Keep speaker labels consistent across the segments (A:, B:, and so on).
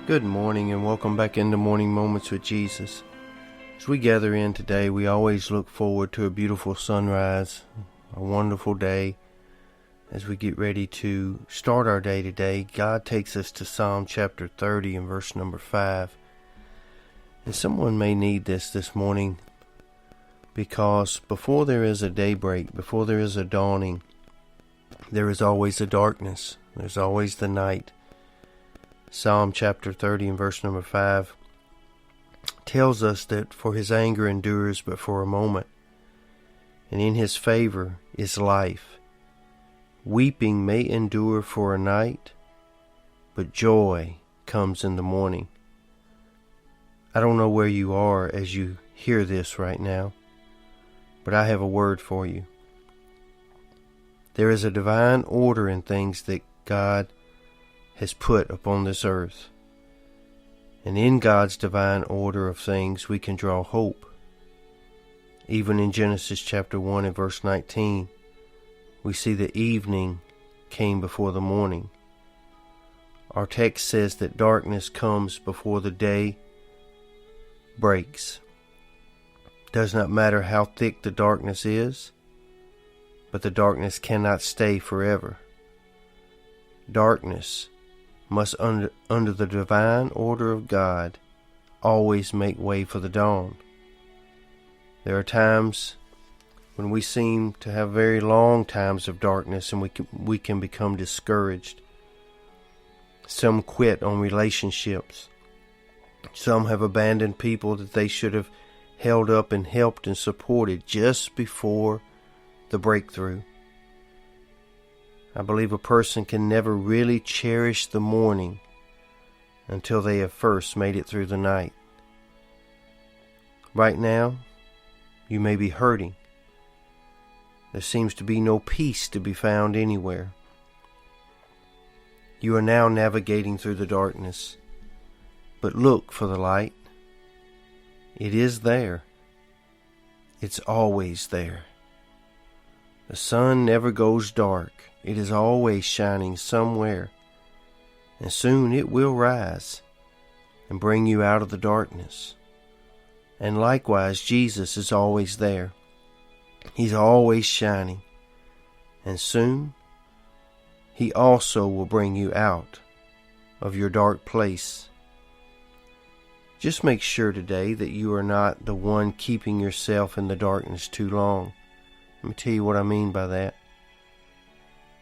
A: Good morning and welcome back into Morning Moments with Jesus. As we gather in today, we always look forward to a beautiful sunrise, a wonderful day. As we get ready to start our day today, God takes us to Psalm chapter 30 and verse number 5. And someone may need this morning, because before there is a daybreak, before there is a dawning, there is always a darkness. There's always the night. Psalm chapter 30 and verse number 5 tells us that for his anger endures but for a moment, and in his favor is life. Weeping may endure for a night, but joy comes in the morning. I don't know where you are as you hear this right now, but I have a word for you. There is a divine order in things that God has put upon this earth. And in God's divine order of things, we can draw hope. Even in Genesis chapter 1 and verse 19, we see the evening came before the morning. Our text says that darkness comes before the day breaks. Does not matter how thick the darkness is, but the darkness cannot stay forever. Darkness must, under the divine order of God, always make way for the dawn. There are times when we seem to have very long times of darkness, and we can become discouraged. Some quit on relationships. Some have abandoned people that they should have held up and helped and supported just before the breakthrough. I believe a person can never really cherish the morning until they have first made it through the night. Right now, you may be hurting. There seems to be no peace to be found anywhere. You are now navigating through the darkness, but look for the light. It is there. It's always there. The sun never goes dark. It is always shining somewhere, and soon it will rise and bring you out of the darkness. And likewise, Jesus is always there. He's always shining, and soon he also will bring you out of your dark place. Just make sure today that you are not the one keeping yourself in the darkness too long. Let me tell you what I mean by that.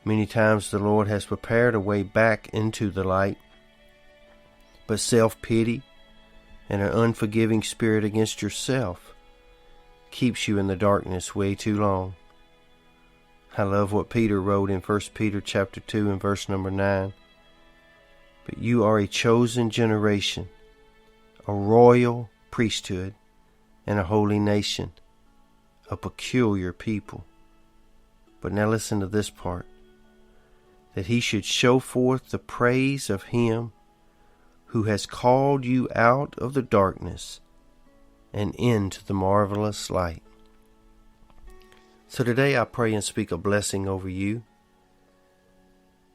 A: Many times the Lord has prepared a way back into the light, but self-pity and an unforgiving spirit against yourself keeps you in the darkness way too long. I love what Peter wrote in 1 Peter chapter 2 and verse number 9. But you are a chosen generation, a royal priesthood, and a holy nation, a peculiar people. But now listen to this part. That he should show forth the praise of him who has called you out of the darkness and into the marvelous light. So today I pray and speak a blessing over you,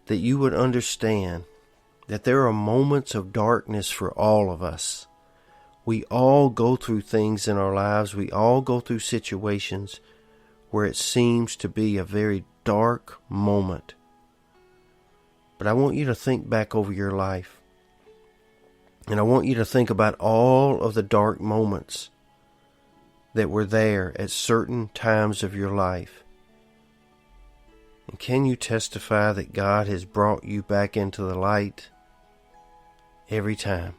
A: that you would understand that there are moments of darkness for all of us. We all go through things in our lives. We all go through situations where it seems to be a very dark moment. But I want you to think back over your life. And I want you to think about all of the dark moments that were there at certain times of your life. And can you testify that God has brought you back into the light every time?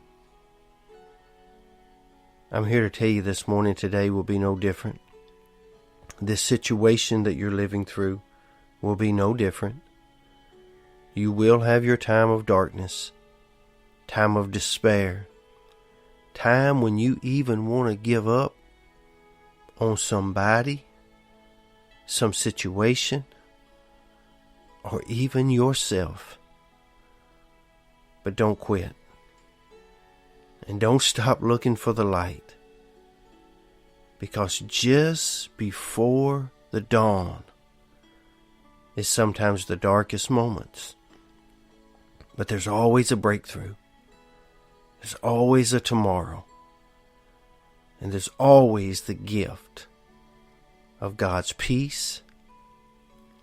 A: I'm here to tell you this morning, today will be no different. This situation that you're living through will be no different. You will have your time of darkness, time of despair, time when you even want to give up on somebody, some situation, or even yourself. But don't quit. And don't stop looking for the light. Because just before the dawn is sometimes the darkest moments. But there's always a breakthrough. There's always a tomorrow. And there's always the gift of God's peace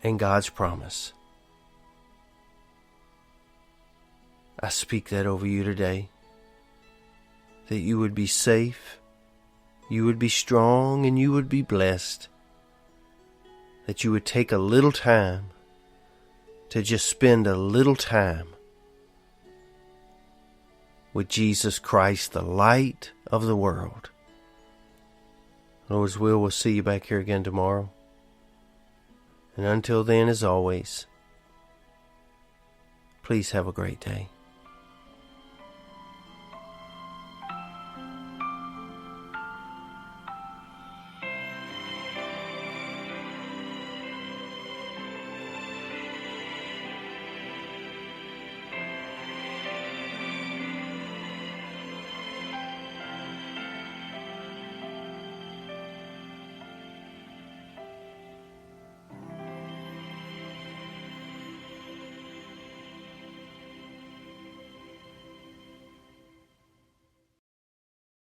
A: and God's promise. I speak that over you today, that you would be safe, you would be strong, and you would be blessed, that you would take a little time to just spend a little time with Jesus Christ, the light of the world. Lord's will, we'll see you back here again tomorrow. And until then, as always, please have a great day.